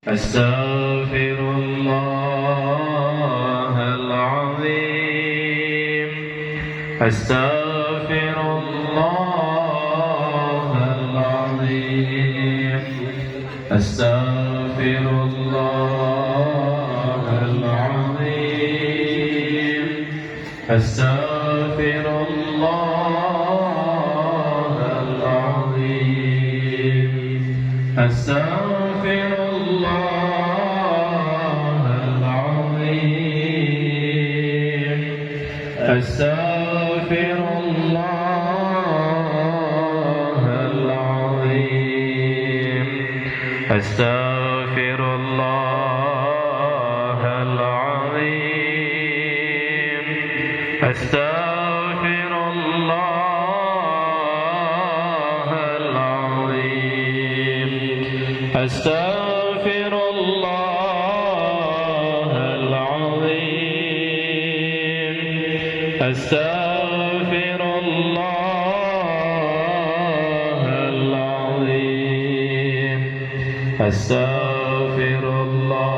أستغفر الله العظيم. أستغفر الله العظيم. أستغفر الله العظيم. أستغفر الله العظيم. أستغفر الله العظيم. أستغفر الله العظيم. أستغفر الله العظيم. أستغفر الله العظيم. أستغفر الله العظيم. أستغفر الله العظيم. أستغفر الله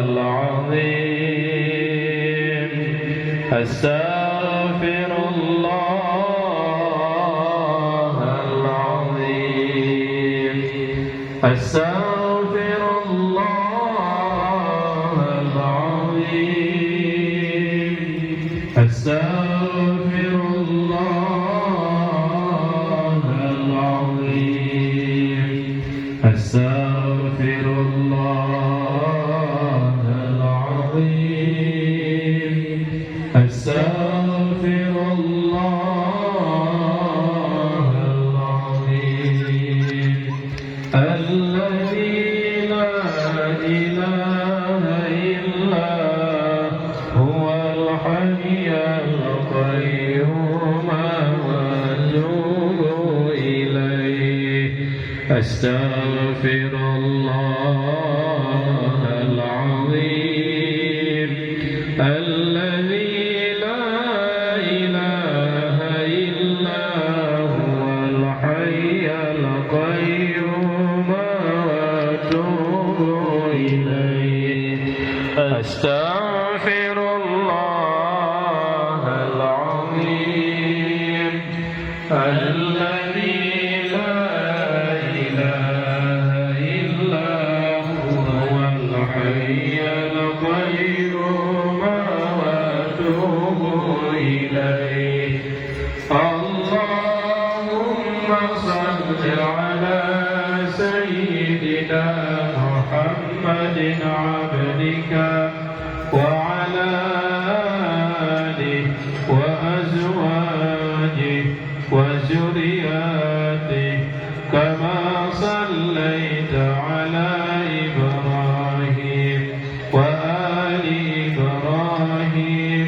العظيم. أستغفر الله العظيم. أستغفر الله العظيم. أستغفر الله العظيم. أستغفر الله العظيم. أستغفر الله العظيم. الذي لا إله إلا هو الحي القيوم وأتوب إليه. أستغفر الله العظيم. الذي لا إله إلا هو الحي القيوم وأتوب إليه. أستغفر الله العظيم. الذي لا إله إلا هو الحي القيوم وأتوب إليه. اللهم صل على سيدنا محمد عبدك وعلى آله وأزواجه وذرياته كما صليت على إبراهيم وآل إبراهيم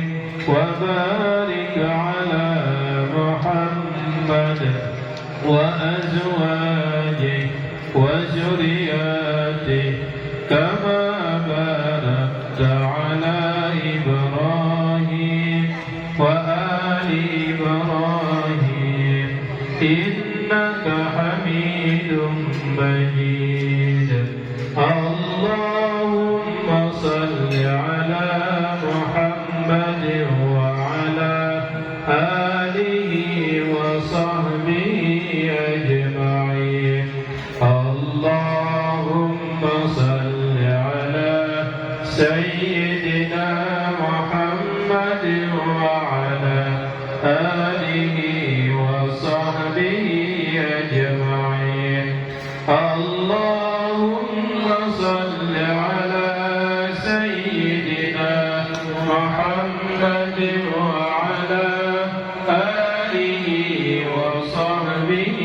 وبارك على محمد وأزواجه وذرياته كما باركت على إبراهيم وآل إبراهيم إنك حميد مجيد. اللهم صل على محمد وعلى آله وصحبه أجمعين. اللهم صل على سيدنا محمد وعلى آله وصحبه أجمعين. اللهم صل على سيدنا محمد وعلى آله وصحبه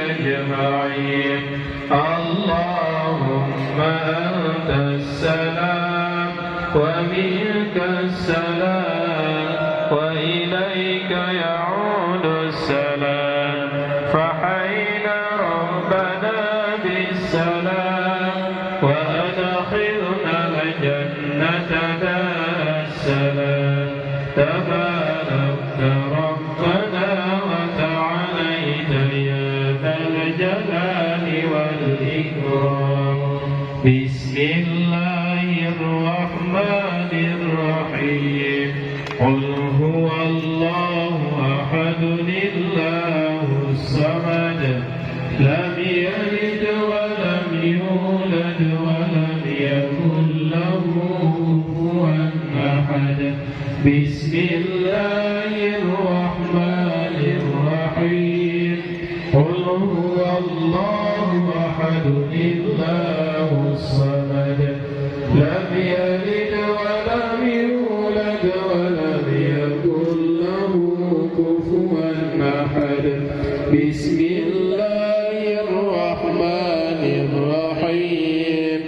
أجمعين. اللهم أنت السلام ومنك السلام وإليك يعود السلام. فحينا ربنا بالسلام وأدخلنا الجنة دار السلام. تبارك ربنا وتعاليت يا ذا الجلال والإكرام. بسم الله الرحمن الرحيم قل هو الله أحد الله الصمد لم يلد ولم يولد ولم يكن له كفوا أحد بسم الله الرحمن الرحيم قل هو الله أحد الله الصمد لم يلد ولم يولد ولم يكن له كفوا أحد بسم الله الرحمن الرحيم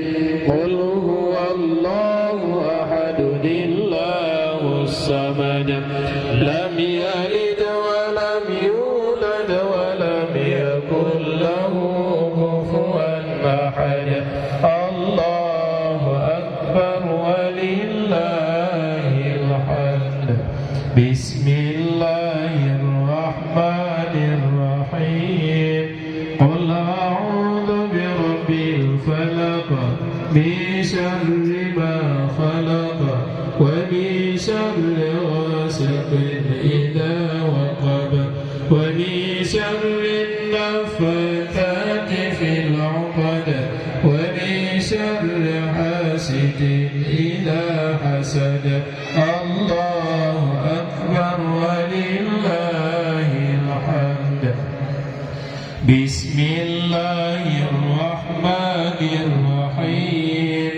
قل هو الله أحد الله الصمد لم يلد ولم يولد ولم يكن له كفوا أحد الله أكبر ولله الحمد بسم الله الرحمن الرحيم قل أعوذ برب الفلق من شر ما خلق ومن شر غاسق إذا وقب ومن شر النفاثات في العقد ومن شر حاسد إذا حسد الله أكبر ولله الحمد بسم الله الرحمن الرحيم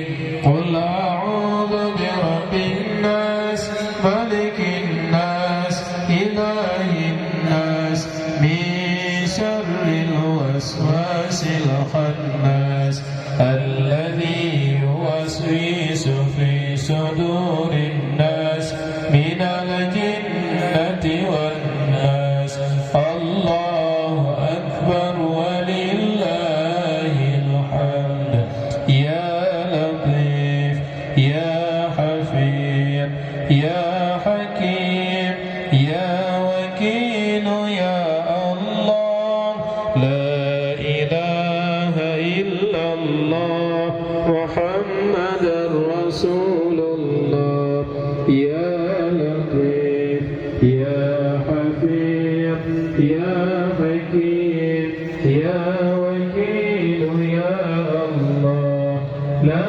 قل أعوذ برب الناس ملك الناس إله الناس من شر الوسواس الخناس الذي يوسوس في صدور الناس من الجنة والناس الله أكبر ولله الحمد يا لطيف يا حفيظ يا حكيم يا وكيل يا الله لا إله إلا الله محمد رسول الله يا لطيف يا حفيظ يا حكيم يا وكيل يا الله لا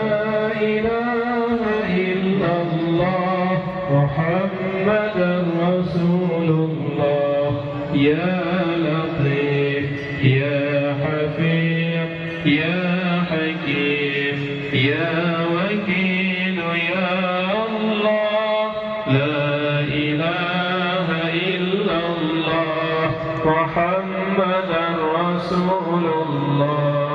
إله إلا الله محمد رسول الله يا لطيف يا حفيظ يا حكيم يا وكيل يا الله لا إله إلا الله محمد رسول الله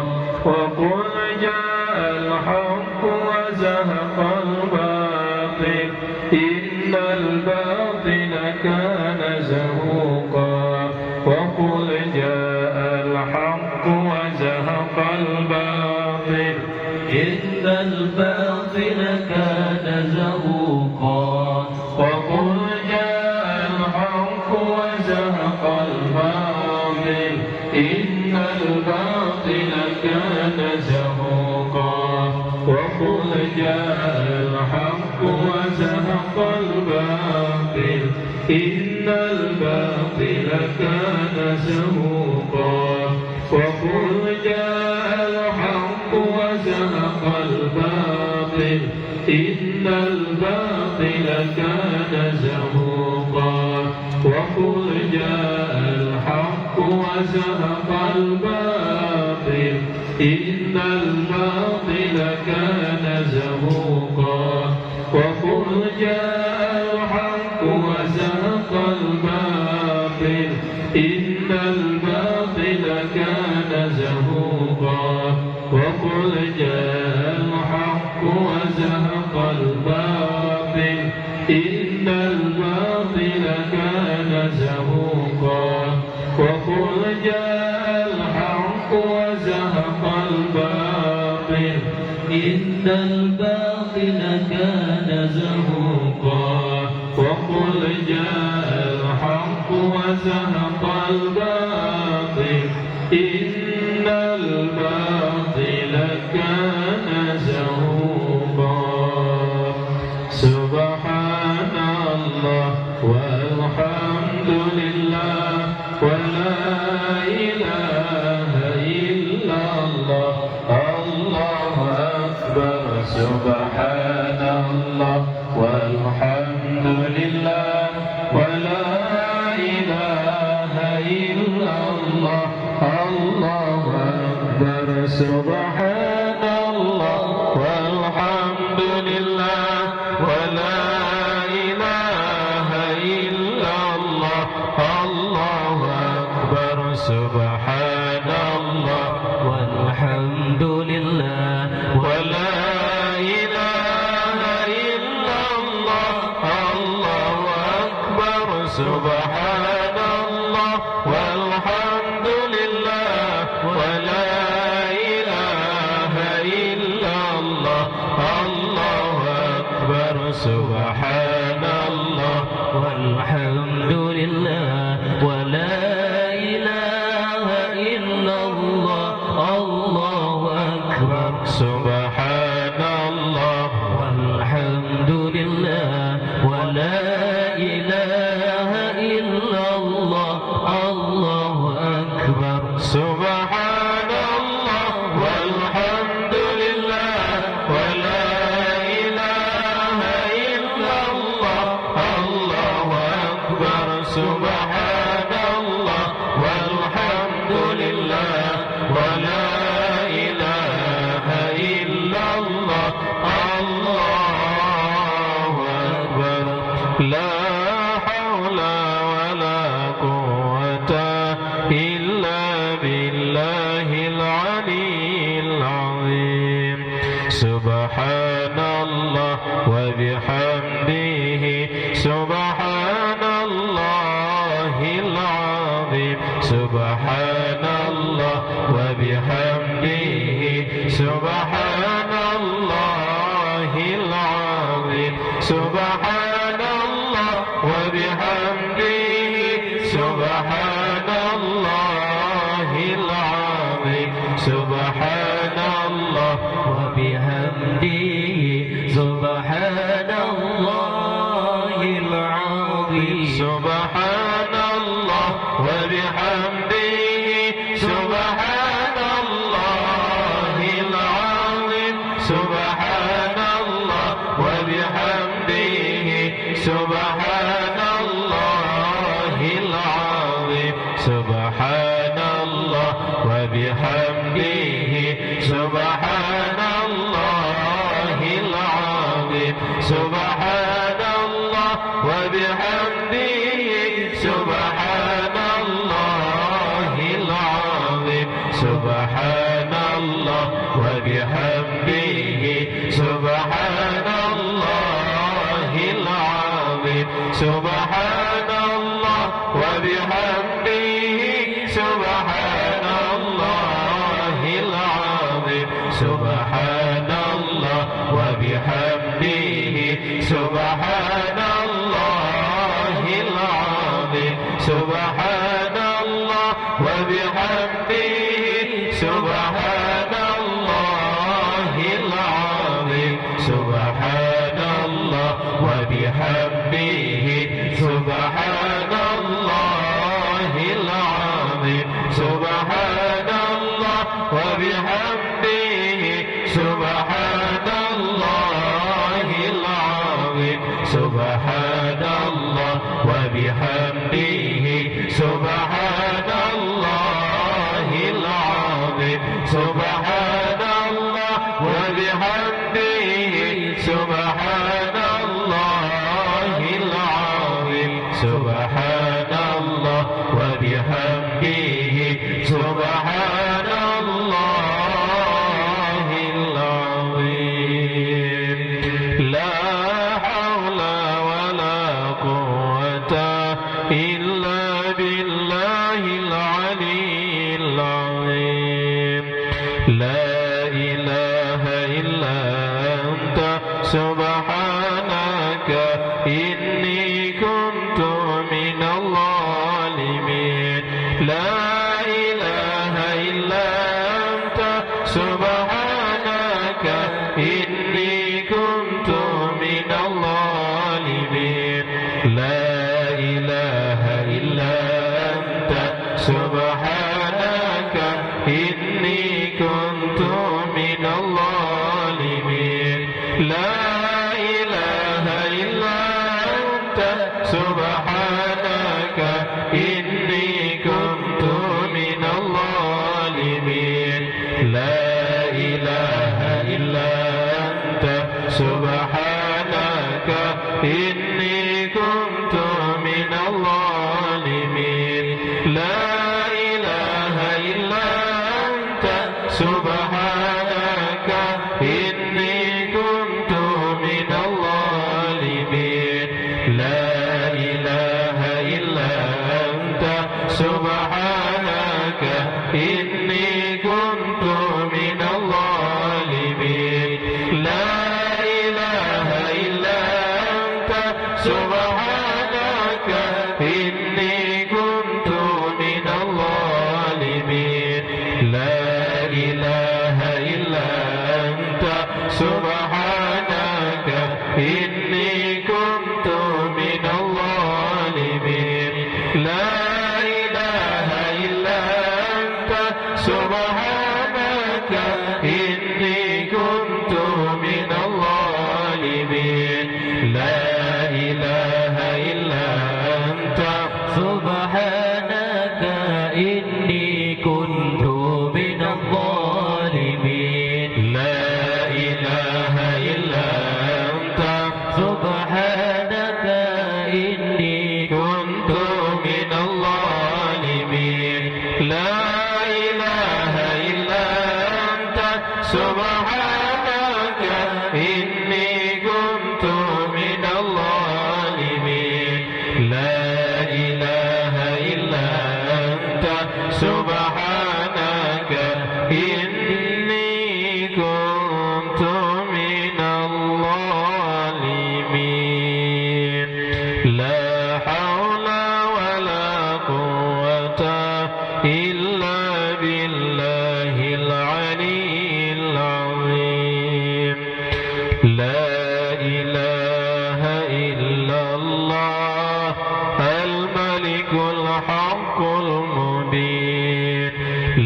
وقل جاء الحق وزهق الباطل إن الباطل كان زهوقا وقل جاء الحق وزهق الباطل إن الباطل كان زهوقا وقل جاء الحق وزهق الباطل إن الباطل كان زهوقا وقل جاء الحق وزهق الباطل إن الباطل كان زهوقا وقل جاء الحق وزهق الباطل إن الباطل كان زهوقا وقل جاء الحق وزهق الباطل إن الباطل كان زهوقا وقل جاء الحق وزهق الباطل إن الباطل كان زهوقا وقل جاء الحق وزهق الباطل إن الباطل كان زهوقا وقل جاء الحق وزهق الباطل إن الباطل كان زهوقا وقل جاء الحق وزهق الباطل إن الباطل كان زهوقا سبحان الله والحمد لله ولا إله إلا الله الله أكبر سبحان الله والحمد لله ولا إله إلا الله الله أكبر سبحان الله والحمد لله ولا إله إلا الله الله أكبر سبحان الله والحمد لله ولا إله إلا الله الله أكبر سبحان الله والحمد لله ولا إله إلا الله الله أكبر سبحان الله والحمد لله ولا إله إلا الله الله أكبر سبحان الله والحمد لله ولا إله إلا الله الله أكبر سبحان الله والحمد لله ولا إله إلا الله الله أكبر سبحان الله والحمد لله ولا إله إلا الله الله أكبر لا حول ولا قوة إلا بالله العلي العظيم سبحان الله وبحمده سبحان الله العظيم سبحان الله وبحمده سبحان الله العظيم سبحان الله وبحمده سبحان الله العظيم سبحان الله وبحمده سبحان الله العظيم سبحان الله وبحمده سبحان الله العظيم سبحان الله وبحمده سبحان الله العظيم سبحان الله وبحمده سبحان الله العظيم سبحان الله وبحمده سبحان الله العظيم سبحان الله وبحمده سبحان الله العظيم سبحان الله وبحمده سبحان الله العظيم سبحان الله وبحمده سبحان الله العظيم سبحان الله وبحمده سبحان الله العظيم سبحان الله وبحمده سبحان الله العظيم سبحان الله وبحمده سبحان الله العظيم سبحان الله وبحمده سبحان الله العظيم سبحان الله وبحمده سبحان الله العظيم سبحان الله وبحمده سبحان الله العظيم لا حول ولا قوة إلا بالله العلي العظيم لا إله إلا أنت سبحانك إني كنت من الظالمين لا إله إلا أنت سبحانك من الظالمين لا إله إلا أنت سبحانك إني كنت من الظالمين لا إله إلا أنت سبحانك إني كنت من الظالمين لا إله إلا أنت سبحانك إني كنت من الظالمين لا إله إلا أنت سبحانك إني كنت من الظالمين لا إله إلا أنت سبحانك إني كنت من الظالمين لا إله إلا أنت سبحانك إني كنت من الظالمين لا إله إلا أنت سبحانك إني كنت من الظالمين لا إله إلا أنت سبحانك إني كنت من الظالمين لا إله إلا أنت سبحانك إني كنت من الظالمين لا إله إلا أنت سبحانك إني كنت من الظالمين لا إله إلا أنت سبحانك إني كنت من الظالمين لا حول ولا قوة إلا بالله العلي العظيم لا إله إلا الله الملك الحق المبين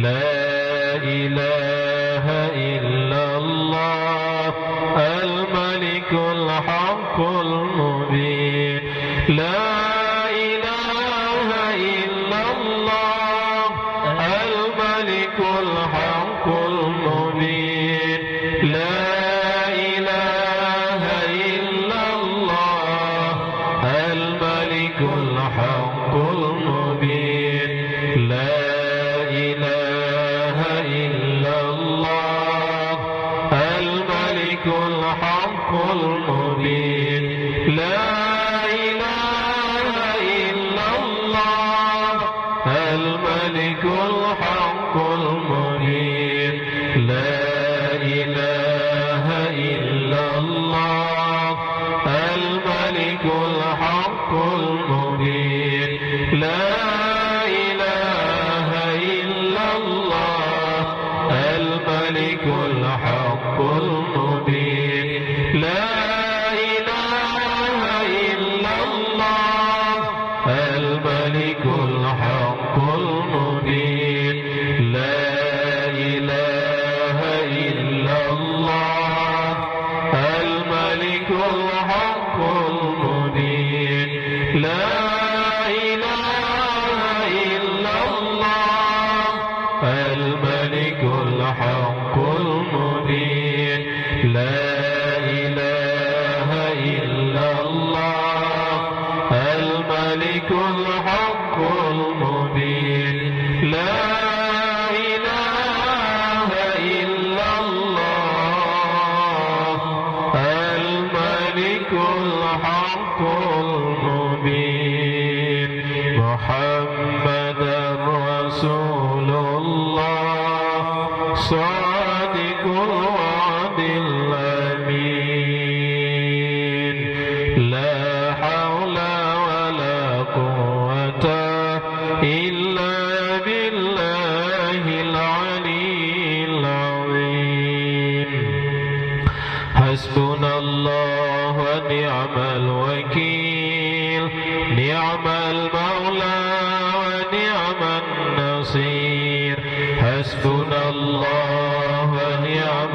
لا إله إلا الله الملك الحق المبين لا إله إلا الله الملك الحق المبين لا إله إلا الله الملك الحق المبين لا إله إلا الله الملك الحق المبين لا إله إلا الله الملك الحق المبين لا إله إلا الله الملك الحق المبين لا إله إلا الله الملك الحق المبين لا إله إلا الله الملك الحق المبين لا إله إلا الله الملك الحق المبين لا إله إلا الله الملك الحق المبين لا إله إلا الله الملك الحق المبين لا إله إلا الله الملك الحق المبين محمد رسول الله صادق الوعد الأمين لا حول ولا قوة إلا بالله العلي العظيم حسبنا الله ونعم الوكيل نعم المولى ونعم النصير حسبنا الله ونعم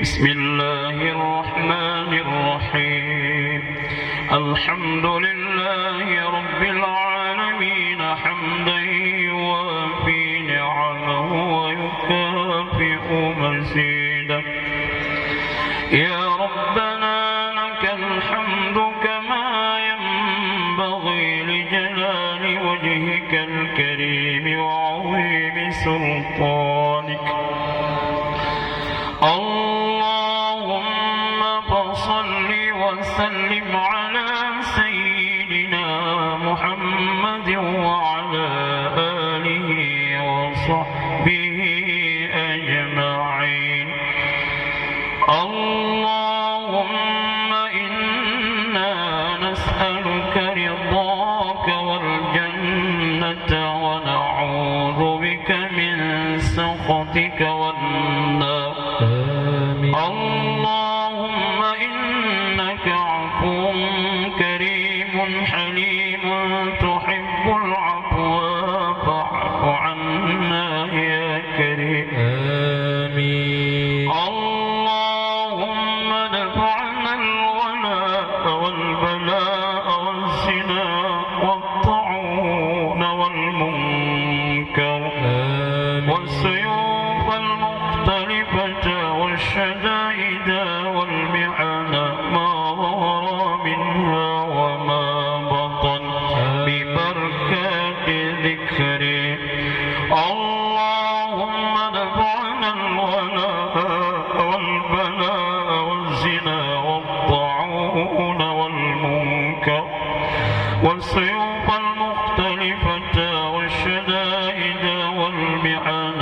بسم الله الرحمن الرحيم الحمد لله رب العالمين حمدا يوافي نعمه ويكافئ مزيده يا ربنا لك الحمد كما ينبغي لجلال وجهك الكريم وعظيم سلطانك اللهم فصل وسلم على سيدنا محمد وعلى آله وصحبه أجمعين اللهم إنا نسألك رضاك والجنة ونعوذ بك من سخطك والنار اللهم إنك عفو كريم حليم تحب العفو فاعف عنا يا كريم آمين اللهم ادفع عنا الولاء والبلاء والزنا والطاعون والمنكر والسيوف المختلفة والشدائد والمحن ما ظهر منها وما بطن ببركات ذكرك اللهم ادفع عنا الولاء والبلاء والزنا والطاعون والمنكر والسيوف المختلفة والشدائد والمحن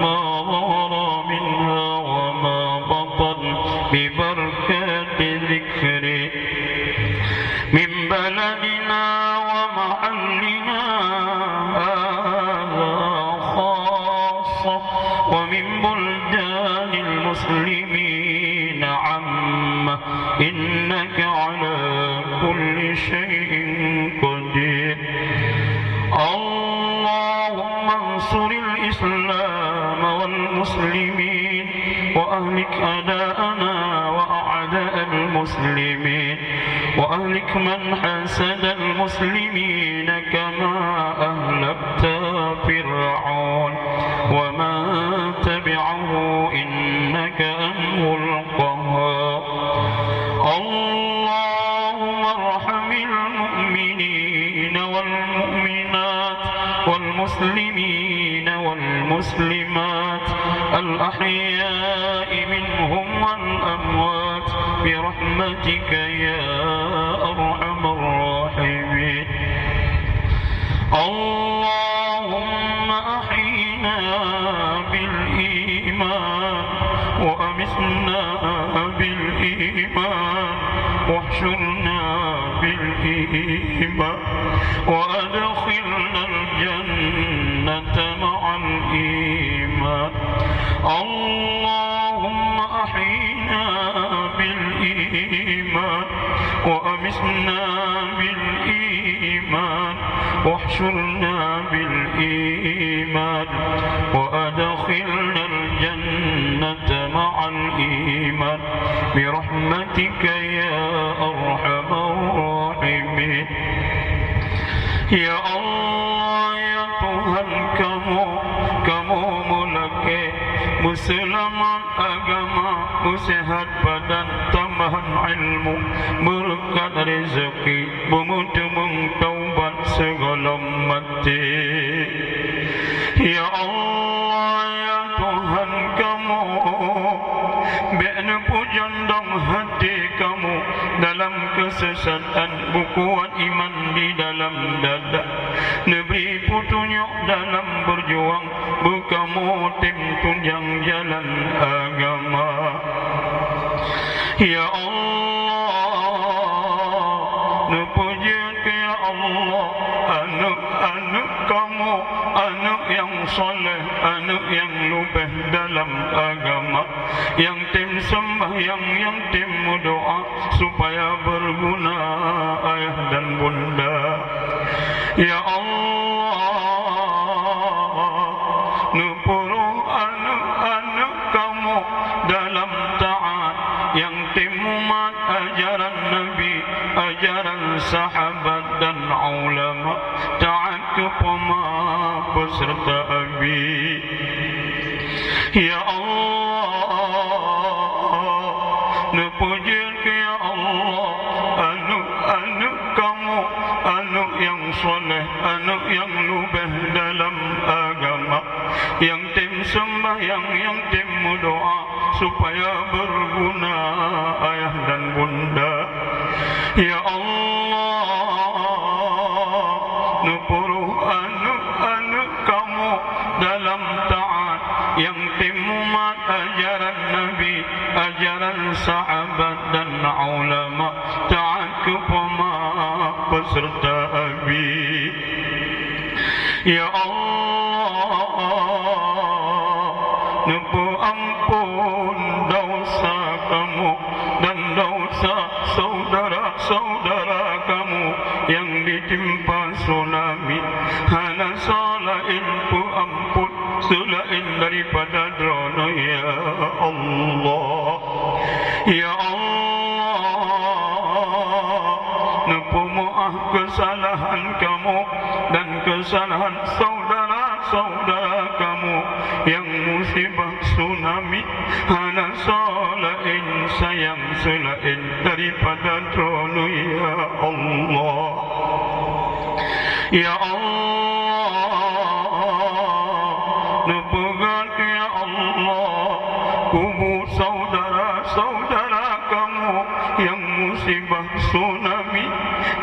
ما ظهر منها وما بطن ببركات ذكرك من بلدنا ومحلنا هذا خاصة ومن بلدان المسلمين عامة إنك على كل شيء قدير اللهم انصر الإسلام والمسلمين وأهلك أعداءنا وأعداء المسلمين وأهلك من حسد المسلمين كما أهلكت فرعون ومن تبعه إنك أنت القهار اللهم ارحم المؤمنين والمؤمنات والمسلمين والمسلمات الأحياء منهم والأموات برحمتك يا أرحم الراحمين اللهم أحينا بالإيمان وأمتنا بالإيمان واحشرنا بالإيمان وأدخلنا الجنة مع الإيمان اللهم أحينا بالإيمان وأمتنا بالإيمان واحشرنا بالإيمان وأدخلنا الجنة مع الإيمان برحمتك يا أرحم الراحمين يا الله يا Tuhan kamu mulake Musliman agama sehat badan tambahan ilmu berkat rezeki bermudeng taubat segala mati ya Allah ya Tuhan kamu biarlah pujian dan hati kamu dalam kesesatan bukuan iman di dalam dada Nabi petunjuk dalam berjuang berkamu tim tunjang jalan agama ya Allah nupujian ya Allah anak-anak kamu anak yang soleh anak yang lubeh dalam agama yang tim sembahyang yang tim doa supaya berguna ayah dan bunda ya Allah nupuru anak-anak kamu dalam taat sahabat dan ulama, taat kepada beserta abi. Ya Allah, nepujian ke ya Allah, anu kamu, anu yang soleh, anu yang lubah dalam agama, yang tim sembahyang, yang tim doa, supaya berguna ayah dan bunda. Ya Allah, nupuruh anu kamu dalam taat, yang timumat ajaran Nabi, ajaran sahabat dan ulama, taat kepada peserta abi. Ya Allah, nupu ampun dosa kamu dan dosa saudara-saudara kamu yang ditimpa tsunami. Hana salain pu ampun selain daripada drona. Ya Allah, ya Allah, nupu maaf kesalahan kamu dan kesalahan saudara-saudara kamu yang musibah tsunami. Hana salain sayang selain daripada drona. Ya Allah, ya Allah, nupegang ya Allah kubur saudara-saudara kamu yang musibah tsunami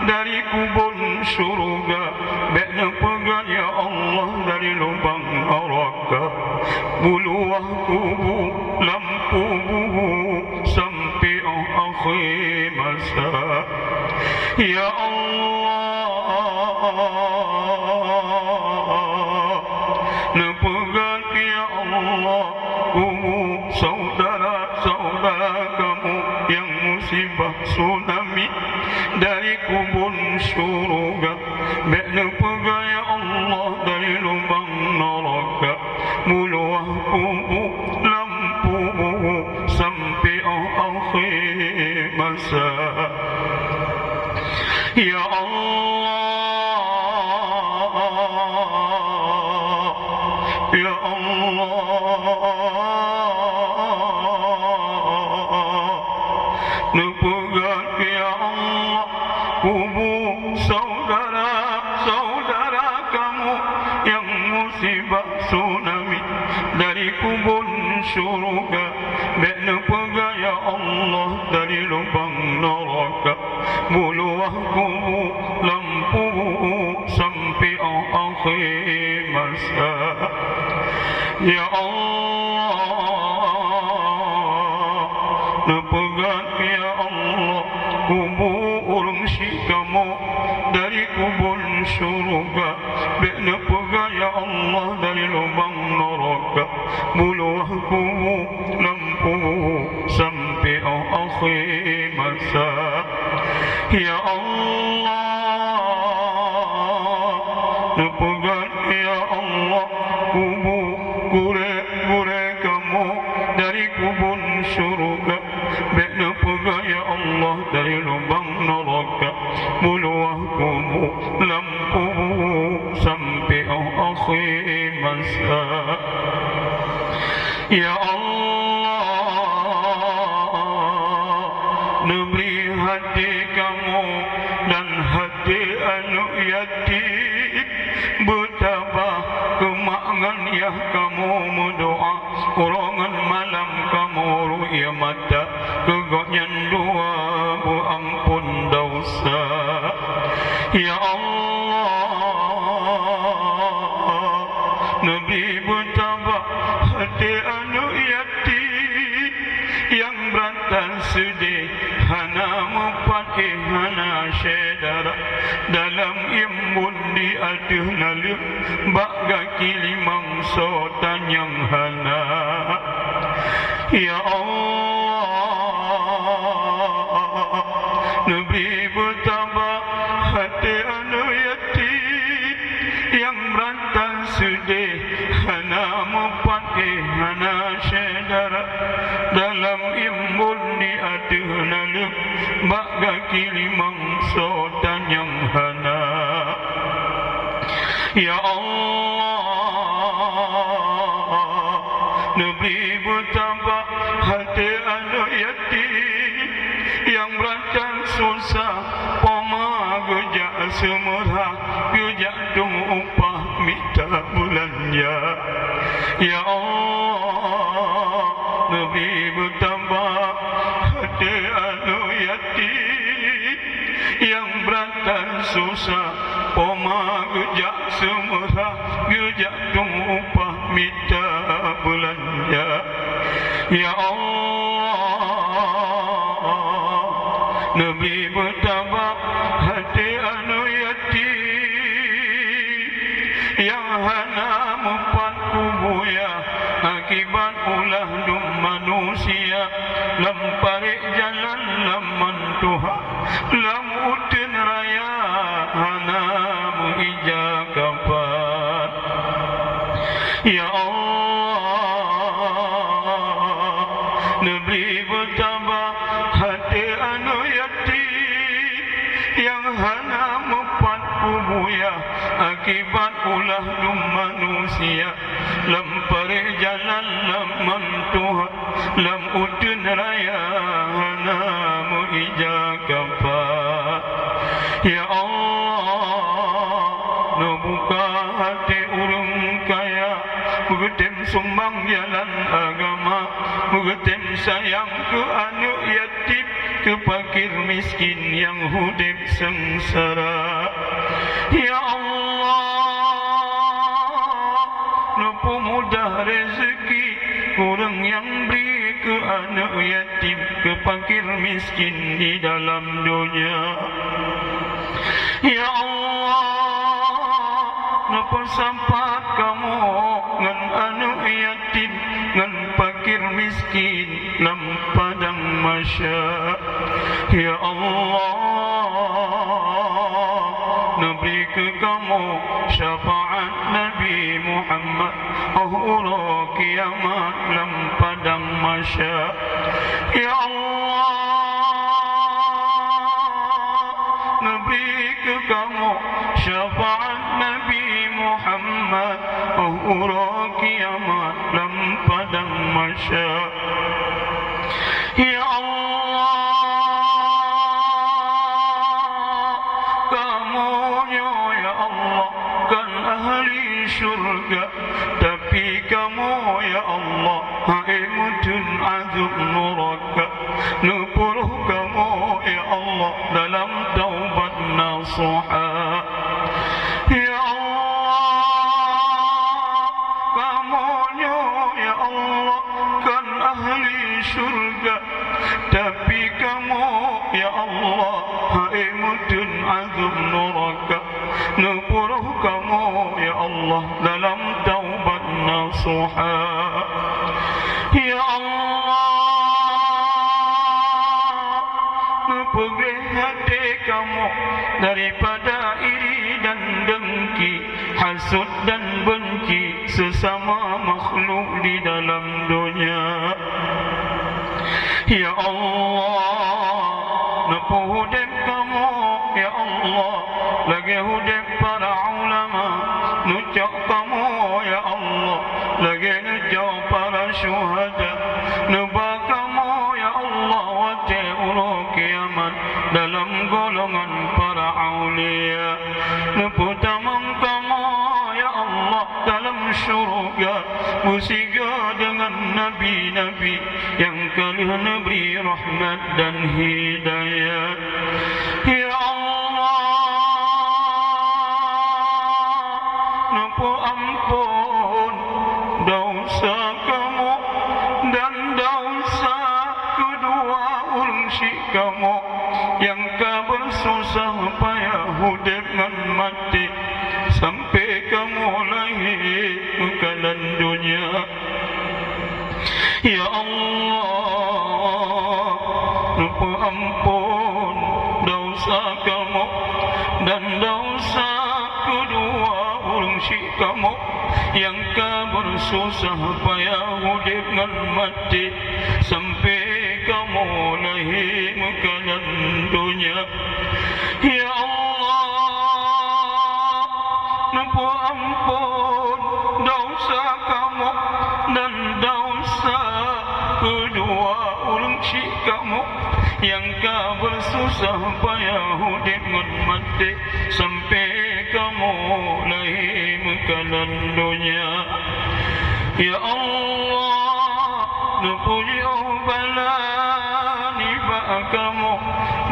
dari kubur syurga. Bekna pegang ya Allah dari lubang neraka, buluah kubur lampu sampai akhir masa. Ya Allah, nepegang ya Allah kubur saudara-saudara kamu yang musibah tsunami dari kubur syurga. Bekna pegang ya Allah dari lubang neraka, buluah kubur lampu sampai akhir masa. Ya Allah, ya Allah, nepegang ya Allah kubur saudara-saudara kamu yang musibah tsunami dari kubur syurga. Bekna pegang ya Allah dari lubang neraka, buluah kubur lampu sampai akhir masa. Ya Allah, nepegang ya Allah kubur urung kamu dari kubur syurga. Bekna pegang ya Allah dari lubang neraka, buluah kubur lampu sampai akhir masa. Ya Allah, nepegang ya Allah kubur gure kamu dari kubur syurga. Bekna pegang ya Allah dari lubang neraka, buluah kubur lampu sampai akhir masa. Ya Allah, neberi hati kamu dan hati anu yatim, betapa kemangan ya kamu mendoa, urangan malam kamu ru'ya mata, kegonyan dua bu ampun dosa. Ya Allah, Nabi betapa hati anu yatim yang berantan sedih, hana mempatih hana syedara dalam imbun di aduh naluk baga kilimang sotan yang hana. Ya Allah, Nabi betapa hati anu yatim yang berantan sedih, hana mempatih hana syedara dalam imbun di aduh naluk baga kilimang sotan Ya Allah, Nabi bertambah hati anak yatim yang berancang susah, poma gejak semurah, gejak dung upah minta bulannya. Ya Allah, Nabi bertambah hati anak yatim yang berancang susah, poma gejak semurah, gejak dung upah minta bulannya. Ya Allah, Nabi bertambah hati anu yatim yang hana mempan kubuya akibat ulah dum manusia lemparik jalan laman Tuhan lam uten raya hana muhija kapan. Ya Allah, Nabi bertambah hati anu yatim yang hana mempan kubuya akibat ulah dum manusia lemparik jalan laman Tuhan lam uten raya hana muhija kapan. Ya Allah, buka hati urung kaya, mengetem sumbang jalan agama, mengetem sayang ke anak yatim, ke fakir miskin yang hidup sengsara. Ya Allah, nupu mudah rezeki kurang yang beri ke anak yatim, ke fakir miskin di dalam dunia. Ya Allah, napa sampat kamu ngan anu yatim ngan fakir miskin lam padang masya. Ya Allah, Nabi ke kamu syafaat Nabi Muhammad ahura kiamat lam padang masya. Ya Allah, Nabi ke kamu syafaat Nabi Muhammad ahura kiamat lam padang masya. Ya Allah, kamunya ya Allah kan ahli syurga, tapi kamu ya Allah haimutun azab neraka, nupuruh kamu ya Allah dalam taubat nasuha. Ya Allah, kamunya ya Allah kan ahli syurga, tapi kamu ya Allah haimutun azab neraka, nupuruh kamu ya Allah dalam taubat nasuha. Ya Allah, nupugi hati kamu daripada iri dan dengki, hasud dan benci sesama makhluk di dalam dunia. Ya Allah, nupu hudib kamu ya Allah lagi hudib para ulama, nucak kamu ya Allah lagi nucak para syuhada, nuba kamu ya Allah wate ulu kiamat dalam golongan para aulia, nupu tamang kamu ya Allah dalam syurga musiga dengan nabi-nabi yang kalian beri rahmat dan hidayah. Ya Allah, nupu ampun dosa kamu dan dosa kedua ulsi kamu yang kabar susah payah hidup dan mati sampai kamu lahir bukan dunia. Ya Allah, nupu ampun dosa kamu dan dosa kedua ulsi kamu yang kabar susah payah hidup dan mati sampai kamu lahir bukan dunia. Ya Allah, Nupu ampun dosa kamu dan dosa kedua urungsi kamu yang kau bersusah payah dengan mati sampai kamu lahir makanan dunia. Ya Allah, nupuji bala niba kamu,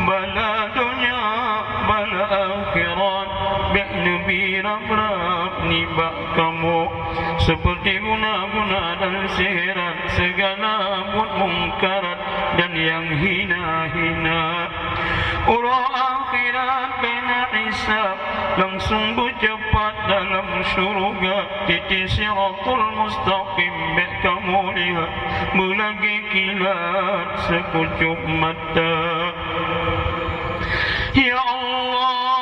bala dunia, bala akhirat, biar Nabi Rab niba kamu. Seperti guna-guna dan sirat, segala buat mungkarat dan yang hina-hina. Urah akhirat bina hisab, langsung bercepat dalam syurga. Titi siratul mustaqim, biar kamu lihat melagi kilat sekucup mata. Ya Allah,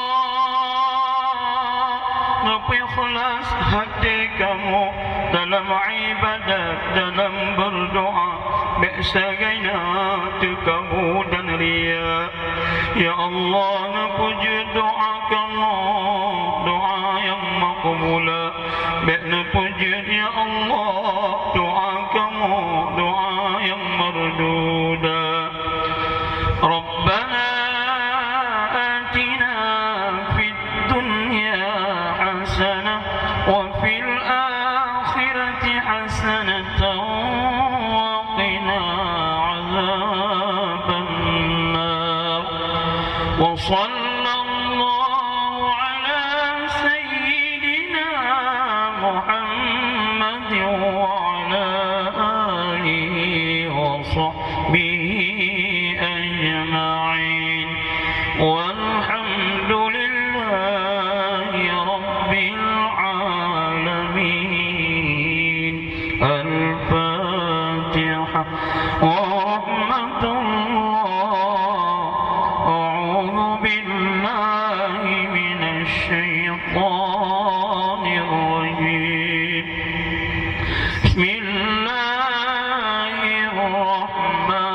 ikhlas hati kamu dalam ibadat, dalam berdoa, biasa gaina terkabul dan ria. Ya Allah, puji doa kamu, doa yang makbula. Biar puji ya Allah, doa kamu, doa yang marduda. Rabbana وفي الآخرة حسنة وقنا عذاب النار وصلى الله على سيدنا محمد وعلى آله وصحبه أجمعين والحمد لله رب العالمين. الفاتحة. ورحمة الله. أعوذ بالله من الشيطان الرجيم. بسم الله الرحمن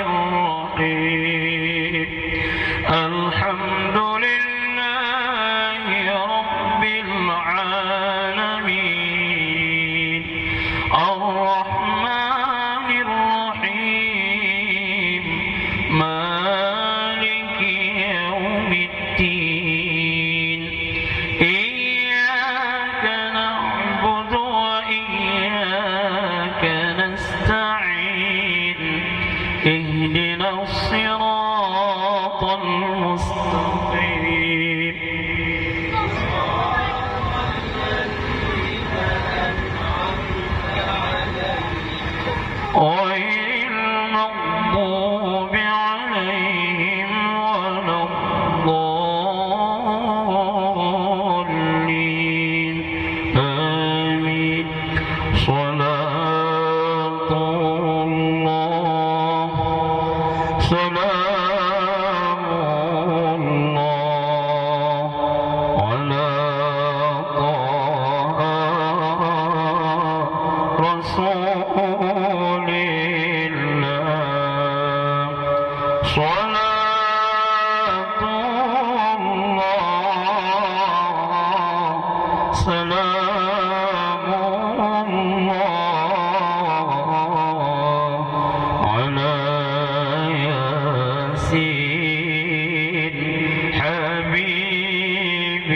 الرحيم. الحمد لله رب العالمين. الرحمن الرحيم. مالك يوم الدين. إياك نعبد وإياك نستعين. اهدنا الصراط المستقيم. غير المغضوب عليهم ولا الضالين. آمين. صلاة الله سلام الله على طه رسول الله. صلاة الله سلام الله على ياسين حبيب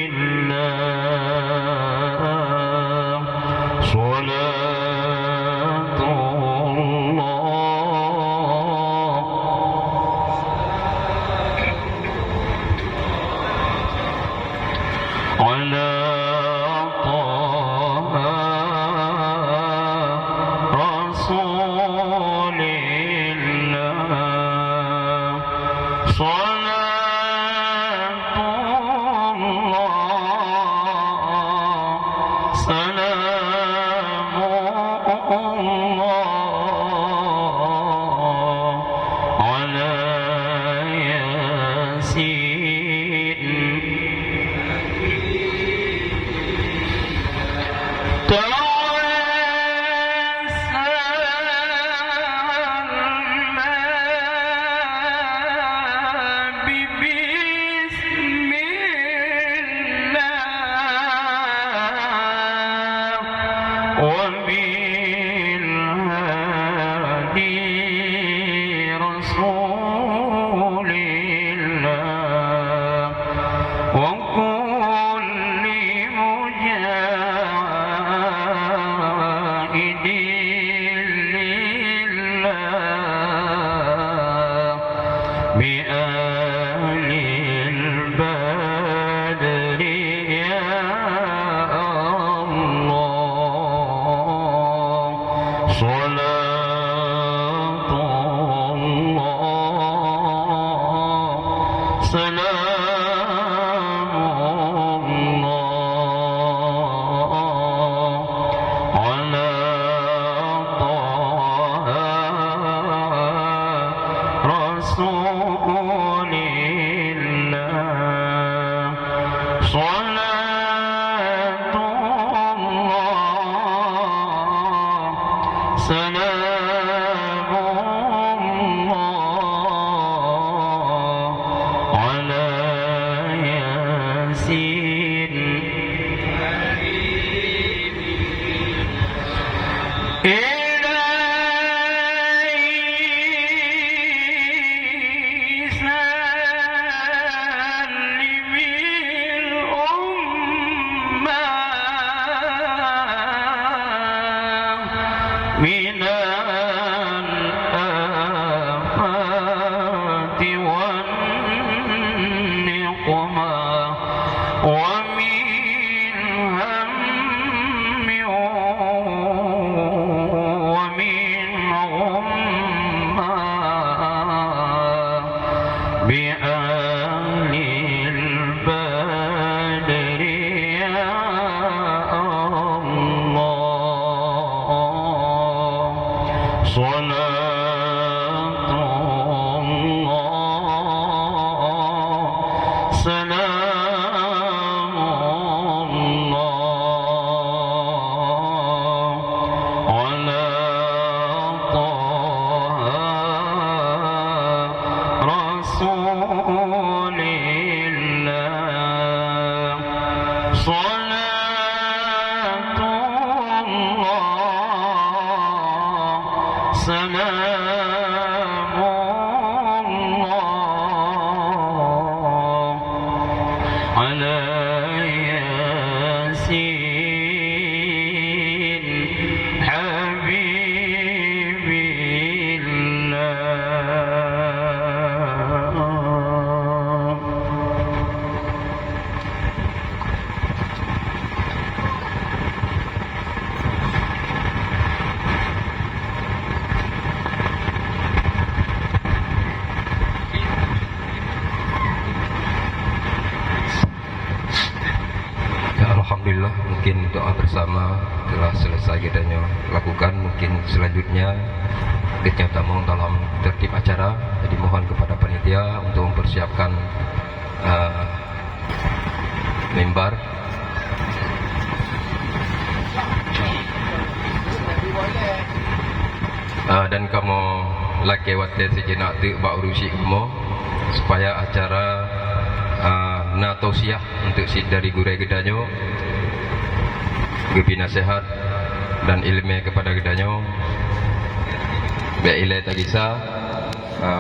الله. صلاة الله على طه رسول الله. صلاة الله سلام الله على ياسين بسم الله ومن هم ومن غمة بأهل البدر يا الله صلاة الله سلام الله على طه رسول الله صلاة الله سلام الله على ياسين حبيب الله. Ya, Alhamdulillah, mungkin doa bersama telah selesai kita lakukan. Mungkin selanjutnya kita tamu dalam tertib acara. Jadi mohon kepada panitia untuk mempersiapkan mimbar. Dan kamu laki wadah sejenak tu bak urusi kamu supaya acara na tausiah untuk si dari gurai gedanyo gebi nasihat dan ilmu kepada gedanyo be ilai tagisa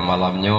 malamnya